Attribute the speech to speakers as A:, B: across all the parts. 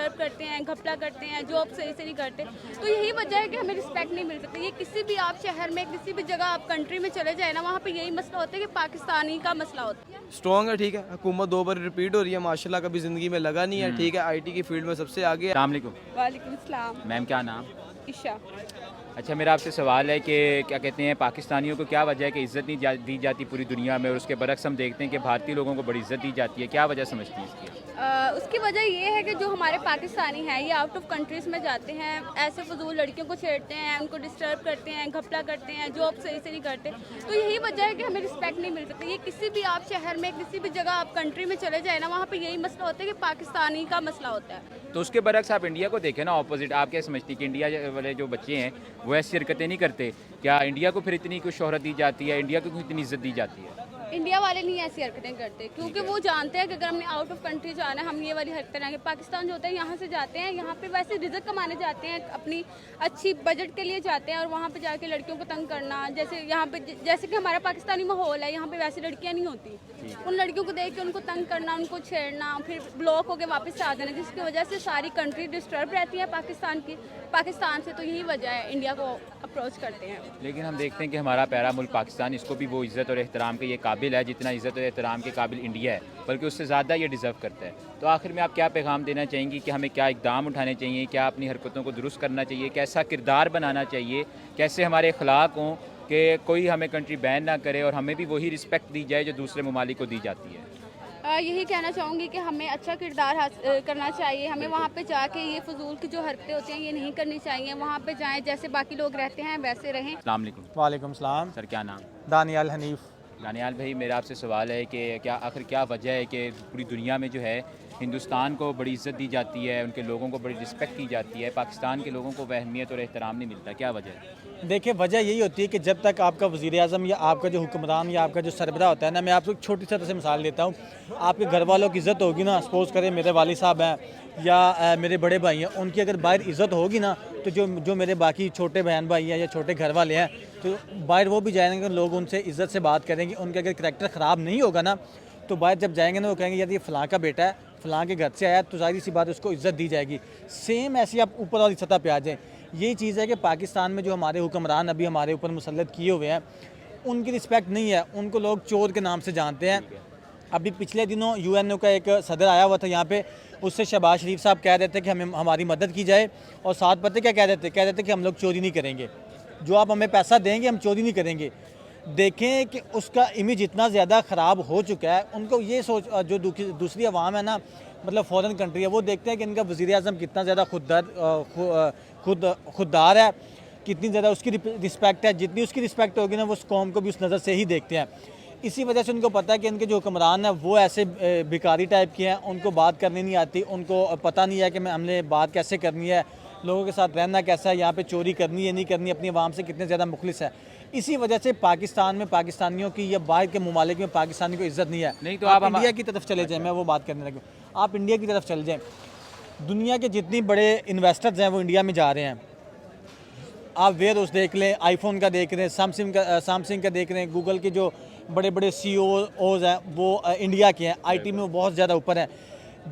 A: Disturb करते हैं, घपला करते हैं, जॉब सही से नहीं करते। तो यही वजह है कि हमें रिस्पेक्ट नहीं मिल सकती। ये किसी भी आप शहर में, किसी भी जगह आप कंट्री में चले जाए ना, वहाँ पे यही मसला होता है कि पाकिस्तानी का मसला होता है।
B: स्ट्रॉन्ग है, ठीक है। हुकूमत 2 बार रिपीट हो रही है माशाल्लाह, कभी ज़िंदगी में लगा नहीं है, ठीक है। आईटी की फील्ड में सबसे आगे है।
C: अस्सलाम वालेकुम
A: वालेकुम सलाम।
C: मैम, क्या नाम?
A: ईशा।
C: अच्छा, मेरा आपसे सवाल है कि क्या कहते हैं, पाकिस्तानियों को क्या वजह है कि इज़्ज़त नहीं दी जाती पूरी दुनिया में, और उसके बरक्स हम देखते हैं कि भारतीय लोगों को बड़ी इज़्ज़त दी जाती है। क्या वजह समझती हैं इसकी?
A: उसकी वजह ये है कि जो हमारे पाकिस्तानी हैं ये आउट ऑफ कंट्रीज़ में जाते हैं, ऐसे फजूल लड़कियों को छेड़ते हैं, उनको डिस्टर्ब करते हैं, घपला करते हैं, जॉब सही से नहीं करते। तो यही वजह है कि हमें रिस्पेक्ट नहीं मिल सकती। ये किसी भी आप शहर में, किसी भी जगह आप कंट्री में चले जाए ना, वहाँ पे यही मसला होता है कि पाकिस्तानी का मसला होता है।
C: तो उसके बरक्स आप इंडिया को देखें ना, ऑपोजिट। आप क्या समझती हैं कि इंडिया वाले जो बच्चे हैं वो ऐसी हरकतें नहीं करते? क्या इंडिया को फिर इतनी कुछ शोहरत दी जाती है, इंडिया को क्यों इतनी इज्जत दी जाती है?
A: इंडिया वाले नहीं ऐसी हरकतें करते, क्योंकि वो जानते हैं कि अगर हमने आउट ऑफ कंट्री जाना है, हम ये वाली हरकतें आएंगे। पाकिस्तान जो होता है, यहाँ से जाते हैं, यहाँ पे वैसे रिजक कमाने जाते हैं, अपनी अच्छी बजट के लिए जाते हैं, और वहाँ पे जाके लड़कियों को तंग करना, जैसे यहाँ पे जैसे कि हमारा पाकिस्तानी माहौल है, यहाँ पे वैसी लड़कियाँ नहीं होती। उन लड़कियों को देख के उनको तंग करना, उनको छेड़ना, फिर ब्लॉक होकर वापस आ जाना, जिसकी वजह से सारी कंट्री डिस्टर्ब रहती है पाकिस्तान से। तो यही वजह है इंडिया को अप्रोच करते हैं।
C: लेकिन हम देखते हैं कि हमारा प्यारा मुल्क पाकिस्तान, इसको भी वो इज़्ज़त और एहतराम के ये काबिल है जितना इज़्ज़त और एहतराम के काबिल इंडिया है, बल्कि उससे ज़्यादा ये डिज़र्व करता है। तो आखिर में आप क्या पैगाम देना चाहेंगी कि हमें क्या इकदाम उठाने चाहिए, क्या अपनी हरकतों को दुरुस्त करना चाहिए, कैसा किरदार बनाना चाहिए, कैसे हमारे अखलाक हों कि कोई हमें कंट्री बैन ना करे और हमें भी वही रिस्पेक्ट दी जाए जो दूसरे ममालिक को दी जाती है?
A: यही कहना चाहूँगी कि हमें अच्छा किरदार करना चाहिए। हमें वहाँ पे जाके ये फजूल की जो हरकतें होती हैं ये नहीं करनी चाहिए। वहाँ पे जाएं, जैसे बाकी लोग रहते हैं वैसे रहें।
C: अस्सलाम वालेकुम।
D: वालेकुम सलाम।
C: सर, क्या नाम?
D: दानियाल हनीफ।
C: दानियाल भाई, मेरा आपसे सवाल है कि आखिर क्या वजह है कि पूरी दुनिया में जो है हिंदुस्तान को बड़ी इज़्ज़त दी जाती है, उनके लोगों को बड़ी रिस्पेक्ट की जाती है, पाकिस्तान के लोगों को वह अहमियत और एहतराम नहीं मिलता? क्या वजह है?
D: देखिए, वजह यही होती है कि जब तक आपका वज़ीर-ए-आज़म या आपका जो हुक्मरान या आपका जो सरबराह होता है ना, मैं आपको एक छोटी सी तरह से मिसाल देता हूँ। आपके घर वालों की इज़्ज़त होगी ना, सपोज़ करें मेरे वालिद साहब हैं या मेरे बड़े भाई हैं, उनकी अगर बाहर इज़्ज़त होगी ना, तो जो मेरे बाकी छोटे बहन भाई हैं या छोटे घर वाले हैं, तो बाहर वो भी जाएंगे, लोग उनसे इज़्ज़त से बात करेंगे। उनका अगर करैक्टर ख़राब नहीं होगा ना, तो बाहर जब जाएंगे ना, वो कहेंगे यार ये फ़लाँ का बेटा है, फ़लाँ के घर से आया, तो ज़ाहिर सी बात है उसको इज़्ज़त दी जाएगी। सेम ऐसी आप ऊपर वाली सतह पे आ जाएँ। यही चीज़ है कि पाकिस्तान में जो हमारे हुक्मरान अभी हमारे ऊपर मुसल्लत किए हुए हैं, उनकी रिस्पेक्ट नहीं है, उनको लोग चोर के नाम से जानते हैं। अभी पिछले दिनों यूएनओ का एक सदर आया हुआ था यहाँ पे, उससे शहबाज शरीफ साहब कह रहे थे कि हमें हमारी मदद की जाए, और साथ पता क्या कह रहे थे कि हम लोग चोरी नहीं करेंगे, जो आप हमें पैसा देंगे हम चोरी नहीं करेंगे। देखें कि उसका इमेज इतना ज़्यादा ख़राब हो चुका है। उनको ये सोच, जो दूसरी अवाम है ना, मतलब फ़ॉरेन कंट्री है, वो देखते हैं कि इनका वज़ीर-ए-आज़म कितना ज़्यादा खुददार है, कितनी ज़्यादा उसकी रिस्पेक्ट है। जितनी उसकी रिस्पेक्ट होगी ना, वो उस कौम को भी उस नज़र से ही देखते हैं। इसी वजह से उनको पता है कि इनके जो हुक्मरान हैं वो ऐसे भिखारी टाइप के हैं, उनको बात करनी नहीं आती, उनको पता नहीं है कि हमने बात कैसे करनी है, लोगों के साथ रहना कैसा है, यहाँ पे चोरी करनी है नहीं करनी, अपनी आवाम से कितने ज़्यादा मुखलिस है। इसी वजह से पाकिस्तान में पाकिस्तानियों की या बाहर के ममालिक में पाकिस्तानी को इज़्ज़त नहीं है।
C: नहीं तो
D: आप इंडिया की तरफ चले जाएँ, मैं वो बात करने लगा, आप इंडिया की तरफ चले जाएँ। दुनिया के जितनी बड़े इन्वेस्टर्स हैं वो इंडिया में जा रहे हैं। आप वेयर हाउस देख लें, आईफोन का देख रहे हैं, सैमसंग का देख रहे हैं, गूगल के जो बड़े बड़े CEOs हैं वो इंडिया के हैं, IT में वो बहुत ज़्यादा ऊपर हैं।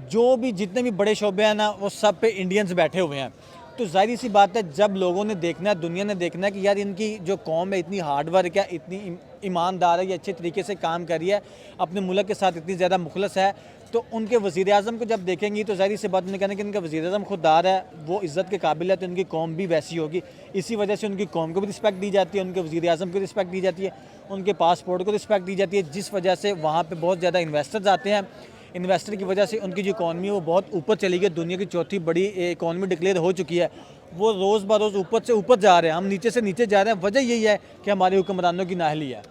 D: जो भी जितने भी बड़े शोबे हैं ना, वो सब पे इंडियंस बैठे हुए हैं। तो ज़ाहिर सी बात है, जब लोगों ने देखना है, दुनिया ने देखना है कि यार इनकी जो कौम है इतनी हार्ड वर्क है, इतनी ईमानदार है, ये अच्छे तरीके से काम कर रही है, अपने मुल्क के साथ इतनी ज़्यादा मुखलस है, तो उनके वज़ीर-ए-आज़म को जब देखेंगी तो ज़ाहिर सी बात उन्हें कहना कि इनका वज़ीर-ए-आज़म खुददार है, वो इज़्ज़त के काबिल है, तो इनकी कौम भी वैसी होगी। इसी वजह से उनकी कौम को भी रिस्पेक्ट दी जाती है, उनके वज़ीर-ए-आज़म को रिस्पेक्ट दी जाती है, उनके पासपोर्ट को रिस्पेक्ट दी जाती है, जिस वजह से वहाँ पर बहुत ज़्यादा इन्वेस्टर्स आते हैं। इन्वेस्टर की वजह से उनकी जो इकॉनमी है वो बहुत ऊपर चली गई, दुनिया की चौथी बड़ी इकॉनमी डिक्लेयर हो चुकी है। वो रोज़ बरोज़ ऊपर से ऊपर जा रहे हैं, हम नीचे से नीचे जा रहे हैं। वजह यही है कि हमारे हुक्मरानों की नाअहली है।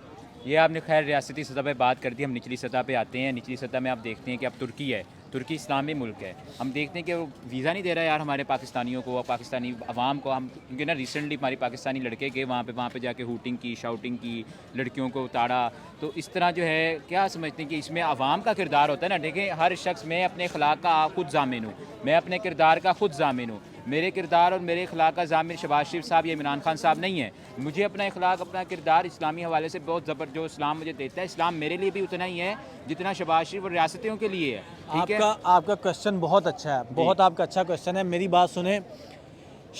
C: ये आपने खैर रियासती सतह पे बात कर दी, हम निचली सतह पे आते हैं। निचली सतह में आप देखते हैं कि अब तुर्की है, तुर्की इस्लामी मुल्क है। हम देखते हैं कि वो वीज़ा नहीं दे रहा है यार हमारे पाकिस्तानियों को, पाकिस्तानी अवाम को। हम क्योंकि ना रिसेंटली हमारी पाकिस्तानी लड़के गए वहाँ पे जाके हूटिंग की, शाउटिंग की, लड़कियों को उतारा। तो इस तरह जो है, क्या समझते हैं कि इसमें अवाम का किरदार होता है ना। देखें, हर शख्स, मैं अपने अखलाक का खुद ज़ामिन हूँ, मैं अपने किरदार का खुद ज़ामिन हूँ। मेरे किरदार और मेरे अखलाक का ज़ामिर शहबाज शरीफ साहब या इमरान खान साहब नहीं है। मुझे अपना अखलाक, अपना किरदार इस्लामी हवाले से बहुत ज़बर जो इस्लाम मुझे देता है, इस्लाम मेरे लिए भी उतना ही है जितना शहबाज शरीफ और रियासतियों के लिए है। ठीक है,
D: आपका क्वेश्चन बहुत अच्छा है, बहुत आपका अच्छा क्वेश्चन है। मेरी बात सुने,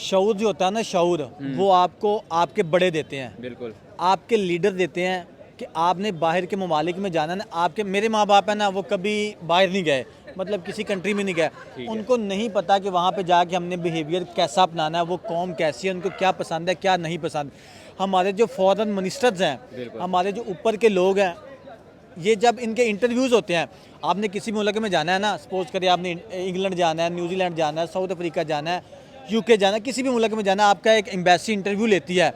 D: शऊर जो होता है ना, शऊर वो आपको आपके बड़े देते हैं,
C: बिल्कुल
D: आपके लीडर देते हैं कि आपने बाहर के ममालिक में जाना है ना। आपके मेरे माँ बाप है ना, वो कभी बाहर नहीं गए, मतलब किसी कंट्री में नहीं गए। उनको नहीं पता कि वहाँ पे जाके हमने बिहेवियर कैसा अपनाना है, वो कौम कैसी है, उनको क्या पसंद है क्या नहीं पसंद। हमारे जो फॉरेन मिनिस्टर्स हैं, हमारे जो ऊपर के लोग हैं, ये जब इनके इंटरव्यूज़ होते हैं, आपने किसी मुल्क में जाना है ना, सपोज करिए आपने इंग्लैंड जाना है, न्यूजीलैंड जाना है, साउथ अफ्रीका जाना है, यूके जाना है, किसी भी मुल्क में जाना है, आपका एक एम्बेसी इंटरव्यू लेती है।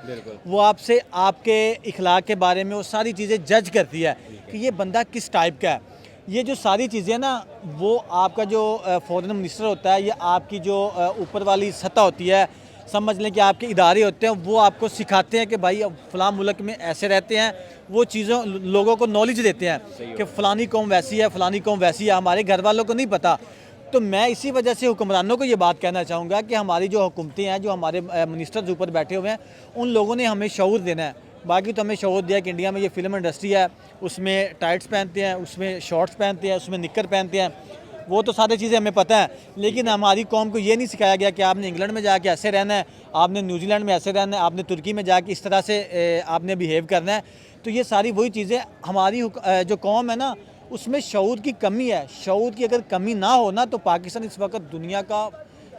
D: वो आपसे आपके इखलाक के बारे में वो सारी चीज़ें जज करती है कि ये बंदा किस टाइप का है। ये जो सारी चीज़ें ना, वो आपका जो फॉरेन मिनिस्टर होता है, या आपकी जो ऊपर वाली सतह होती है, समझ लें कि आपके इदारे होते हैं, वो आपको सिखाते हैं कि भाई फ़लाँ मुल्क में ऐसे रहते हैं। वो चीज़ों लोगों को नॉलेज देते हैं कि फ़लानी कौम वैसी है, फ़लानी कौम वैसी है। हमारे घर वालों को नहीं पता। तो मैं इसी वजह से हुक्मरानों को ये बात कहना चाहूँगा कि हमारी जो हुकूमतें हैं, जो हमारे मिनिस्टर्स ऊपर बैठे हुए हैं, उन लोगों ने हमें शऊर देना है। बाकी तो हमें शऊर दिया कि इंडिया में ये फ़िल्म इंडस्ट्री है, उसमें टाइट्स पहनते हैं, उसमें शॉर्ट्स पहनते हैं, उसमें निक्कर पहनते हैं, वो तो सारी चीज़ें हमें पता है। लेकिन हमारी कौम को ये नहीं सिखाया गया कि आपने इंग्लैंड में जाके ऐसे रहना है, आपने न्यूजीलैंड में ऐसे रहना है, आपने तुर्की में जाके इस तरह से आपने बिहेव करना है। तो ये सारी वही चीज़ें हमारी जो कौम है ना, उसमें शऊर की कमी है। शऊर की अगर कमी ना हो ना, तो पाकिस्तान इस वक्त दुनिया का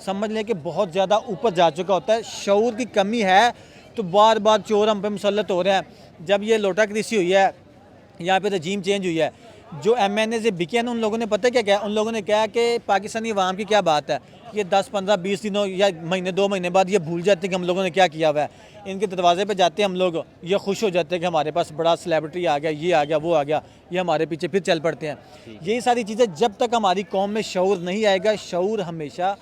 D: समझ लें कि बहुत ज़्यादा ऊपर जा चुका होता है। शऊर की कमी है तो बार बार चोर हम पे मुसल्लत हो रहे हैं। जब ये लोटा कृषि हुई है, यहाँ पे रजीम चेंज हुई है, जो MNA से बिके हैं ना, उन लोगों ने पता क्या कहा, उन लोगों ने कहा कि पाकिस्तानी अवाम की क्या बात है, ये 10, 15, 20 दिनों या महीने 2 महीने बाद ये भूल जाते हैं कि हम लोगों ने क्या किया हुआ है। इनके दरवाजे पे जाते हैं हम लोग, ये खुश हो जाते हैं कि हमारे पास बड़ा सेलिब्रिटी आ गया, ये आ गया, वो आ गया, ये हमारे पीछे फिर चल पड़ते हैं। यही सारी चीज़ें जब तक हमारी कौम में शऊर नहीं आएगा, शऊर हमेशा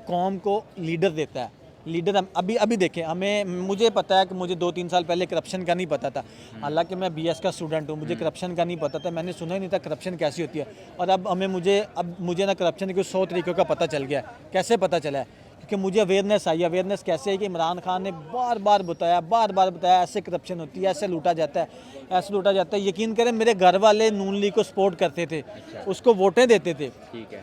D: कौम को लीडर देता है। लीडर हम अभी देखें, मुझे पता है कि मुझे 2-3 साल पहले करप्शन का नहीं पता था। हालांकि मैं BS का स्टूडेंट हूँ, मुझे करप्शन का नहीं पता था, मैंने सुना ही नहीं था करप्शन कैसी होती है। और अब मुझे ना करप्शन के 100 तरीक़ों का पता चल गया। कैसे पता चला है? क्योंकि मुझे अवेयरनेस आई। अवेयरनेस कैसे है कि इमरान खान ने बार बार बताया ऐसे करप्शन होती है, ऐसे लूटा जाता है, ऐसे लूटा जाता है। यकीन करें, मेरे घर वाले नून लीग को सपोर्ट करते थे, उसको वोटें देते थे।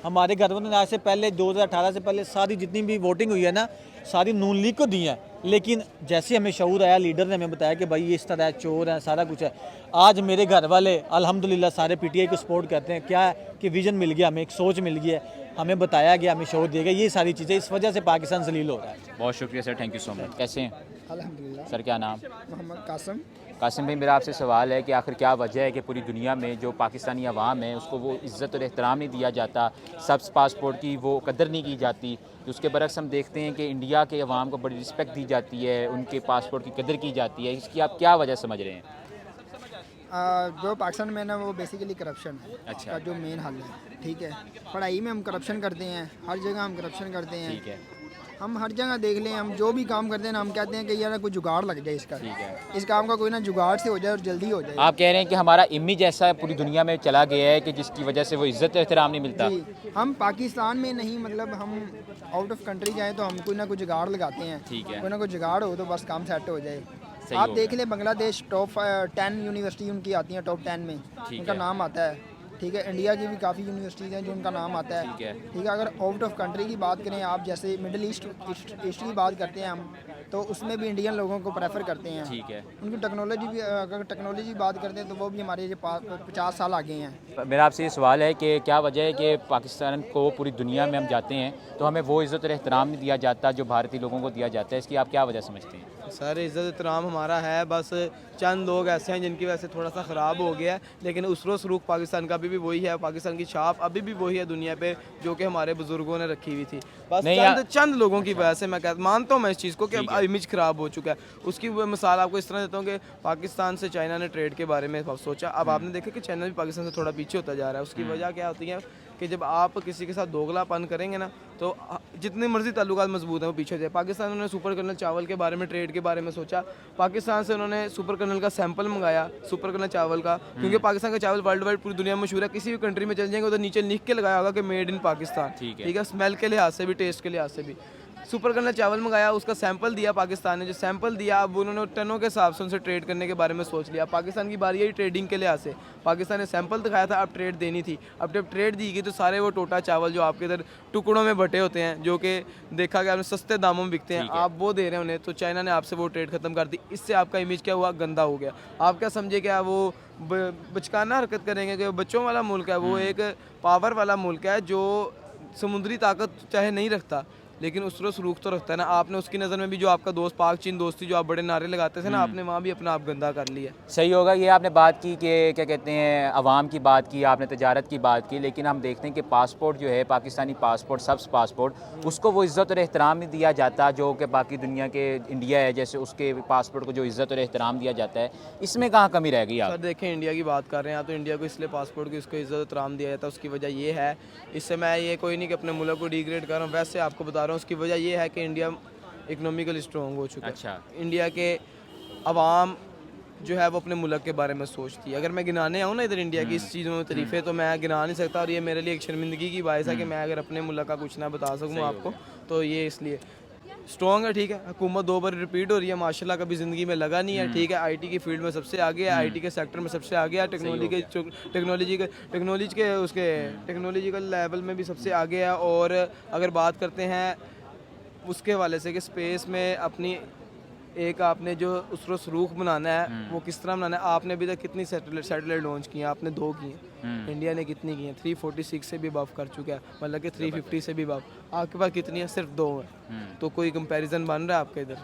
D: हमारे घर वालों ने आज से पहले 2018 से पहले सारी जितनी भी वोटिंग हुई है ना, सारी नून लीग को दी है। लेकिन जैसे हमें शऊर आया, लीडर ने हमें बताया कि भाई ये इस तरह है, चोर है, सारा कुछ है। आज मेरे घर वाले अल्हम्दुलिल्लाह सारे PTI को सपोर्ट करते हैं। क्या है कि विजन मिल गया, हमें एक सोच मिल गई है, हमें बताया गया, हमें शऊर दिया गया। ये सारी चीज़ें, इस वजह से पाकिस्तान जलील हो रहा है।
C: बहुत शुक्रिया sir, thank you so much. कैसे हैं?
E: अल्हम्दुलिल्लाह।
C: सर क्या नाम?
E: मोहम्मद कासिम।
C: कासिम भाई, मेरा आपसे सवाल है कि आखिर क्या वजह है कि पूरी दुनिया में जो पाकिस्तानी अवाम है उसको वो इज़्ज़त और एहतराम नहीं दिया जाता, सब्ज़ पासपोर्ट की वो कदर नहीं की जाती। उसके बरक्स हम देखते हैं कि इंडिया के अवाम को बड़ी रिस्पेक्ट दी जाती है, उनके पासपोर्ट की कदर की जाती है। इसकी आप क्या वजह समझ रहे हैं?
E: जो पाकिस्तान में ना, वो बेसिकली करप्शन है।
C: अच्छा।
E: का जो मेन हल है, ठीक है। पढ़ाई में हम करप्शन करते हैं, हर जगह हम करप्शन करते हैं।
C: ठीक है।
E: हम हर जगह देख लें, हम जो भी काम करते हैं ना, हम कहते हैं कि यार कोई जुगाड़ लग जाए इसका।
C: ठीक है।
E: इस काम का कोई ना जुगाड़ से हो जाए और जल्दी हो जाए।
C: आप कह रहे हैं कि हमारा इमेज ऐसा पूरी दुनिया में चला गया है कि जिसकी वजह से वो इज़्ज़त और एहतराम नहीं मिलता।
E: जी, हम पाकिस्तान में नहीं, मतलब हम आउट ऑफ कंट्री जाएँ तो हम कोई ना कोई जुगाड़ लगाते हैं।
C: ठीक है।
E: कोई ना कोई जुगाड़ हो तो बस काम सेट हो जाए।
C: सही
E: आप
C: हो
E: देख
C: गया।
E: लें, बांग्लादेश टॉप 10 यूनिवर्सिटी उनकी आती हैं, टॉप 10 में
C: ठीक
E: उनका
C: है।
E: नाम आता है। ठीक है। इंडिया की भी काफ़ी यूनिवर्सिटीज़ हैं जो उनका नाम आता है।
C: ठीक है।
E: ठीक है। अगर आउट ऑफ कंट्री की बात करें, आप जैसे मिडिल ईस्ट की बात करते हैं हम, तो उसमें भी इंडियन लोगों को प्रेफर करते हैं।
C: ठीक है।
E: उनकी टेक्नोलॉजी भी, अगर टेक्नोलॉजी की बात करते हैं तो वो भी हमारे 50 साल आगे हैं।
C: मेरा आपसे ये सवाल है कि क्या वजह है कि पाकिस्तान को पूरी दुनिया में हम जाते हैं तो हमें वो इज़्ज़त और एहतराम नहीं दिया जाता जो भारतीय लोगों को दिया जाता है? इसकी आप क्या वजह समझते हैं?
B: सर, इज़्ज़त एहतराम हमारा है, बस चंद लोग ऐसे हैं जिनकी वजह से थोड़ा सा ख़राब हो गया है। लेकिन उसरो सलूक पाकिस्तान का अभी भी वही है, पाकिस्तान की छाप अभी भी वही है दुनिया पे जो कि हमारे बुज़ुर्गों ने रखी हुई थी। बस चंद लोगों की वजह से मैं मानता हूँ मैं इस चीज़ को कि अब इमेज ख़राब हो चुका है। उसकी मिसाल आपको इस तरह देता हूँ कि पाकिस्तान से चाइना ने ट्रेड के बारे में सोचा। अब आपने देखा कि चाइना भी पाकिस्तान से थोड़ा पीछे होता जा रहा है। उसकी वजह क्या होती है कि जब आप किसी के साथ दोगलापन करेंगे ना, तो जितनी मर्जी ताल्लुकात मजबूत हैं वो पीछे जाए। पाकिस्तान उन्होंने सुपर कर्नल चावल के बारे में, ट्रेड के बारे में सोचा। पाकिस्तान से उन्होंने सुपर कर्नल का सैंपल मंगाया, सुपर कर्नल चावल का, क्योंकि पाकिस्तान का चावल वर्ल्ड वाइड पूरी दुनिया में मशहूर है। किसी भी कंट्री में चल जाएंगे उधर नीचे लिख के लगाया होगा कि मेड इन पाकिस्तान। ठीक है। स्मेल के लिहाज से भी, टेस्ट के लिहाज से भी। सुपर कर्नल चावल मंगाया, उसका सैंपल दिया पाकिस्तान ने, जो सैंपल दिया अब उन्होंने टनों के हिसाब से उनसे ट्रेड करने के बारे में सोच लिया। पाकिस्तान की बारी है ट्रेडिंग के लिहाज से, पाकिस्तान ने सैंपल दिखाया था, अब ट्रेड देनी थी। अब जब ट्रेड दी गई तो सारे वो टोटा चावल जो आपके इधर टुकड़ों में बटे होते हैं, जो कि देखा गया सस्ते दामों में बिकते हैं, आप वो दे रहे हैं उन्हें, तो चाइना ने आपसे वो ट्रेड खत्म कर दी। इससे आपका इमेज क्या हुआ, गंदा हो गया। आप क्या समझे क्या वो बचकाना हरकत करेंगे कि बच्चों वाला मुल्क है, वो एक पावर वाला मुल्क है जो समुद्री ताकत चाहे नहीं रखता लेकिन उसरो सलूक तो रखता है ना। आपने उसकी नज़र में भी जो आपका दोस्त पाक चीन दोस्ती जो आप बड़े नारे लगाते थे ना, आपने वहाँ भी अपना आप गंदा कर लिया।
C: सही होगा। ये आपने बात की कि क्या कहते हैं अवाम की बात की, आपने तजारत की बात की, लेकिन हम देखते हैं कि पासपोर्ट जो है पाकिस्तानी पासपोर्ट, सब्स पासपोर्ट, उसको वो इज़्ज़त और एहतराम नहीं दिया जाता जो कि बाकी दुनिया के इंडिया है जैसे उसके पासपोर्ट को जो इज़्ज़त और एहतराम दिया जाता है। इसमें कहाँ कमी रह गई
B: सर
C: आप?
B: देखें, इंडिया की बात कर रहे हैं आप, तो इंडिया को इसलिए पासपोर्ट की उसको इज़्ज़त एहतराम दिया जाता है, उसकी वजह ये है, इससे मैं ये कोई नहीं कि अपने मुल्क को डिग्रेड कर रहा हूँ, वैसे आपको बता रहा हूँ उसकी वजह ये है कि इंडिया इकोनॉमिकली स्ट्रॉन्ग हो चुका है।
C: अच्छा।
B: इंडिया के अवाम जो है वो अपने मुल्क के बारे में सोचती है। अगर मैं गिनाने आऊँ ना इधर इंडिया की इस चीज़ों में तरीफ़े, तो मैं गिना नहीं सकता, और ये मेरे लिए एक शर्मिंदगी की बात है कि मैं अगर अपने मुल्क का कुछ ना बता सकूँ आपको, तो ये इसलिए स्ट्रॉन्ग है। ठीक है, हुकूमत 2 बार रिपीट हो रही है माशाल्लाह, कभी ज़िंदगी में लगा नहीं है। ठीक है, आईटी की फील्ड में सबसे आगे है, आईटी के सेक्टर में सबसे आगे है, टेक्नोलॉजिकल लेवल में भी सबसे आगे है। और अगर बात करते हैं उसके हवाले से कि स्पेस में अपनी एक आपने जो उसरो सरूख बनाना है वो किस तरह बनाना है, आपने अभी तक कितनी सैटेलाइट लॉन्च की हैं? आपने 2 की हैं। इंडिया ने कितनी की हैं? 346 से भी बफ कर चुका है, मतलब कि 350 से भी बफ। आपके पास कितनी है? सिर्फ 2 है। तो कोई कंपैरिजन बन रहा है आपके इधर?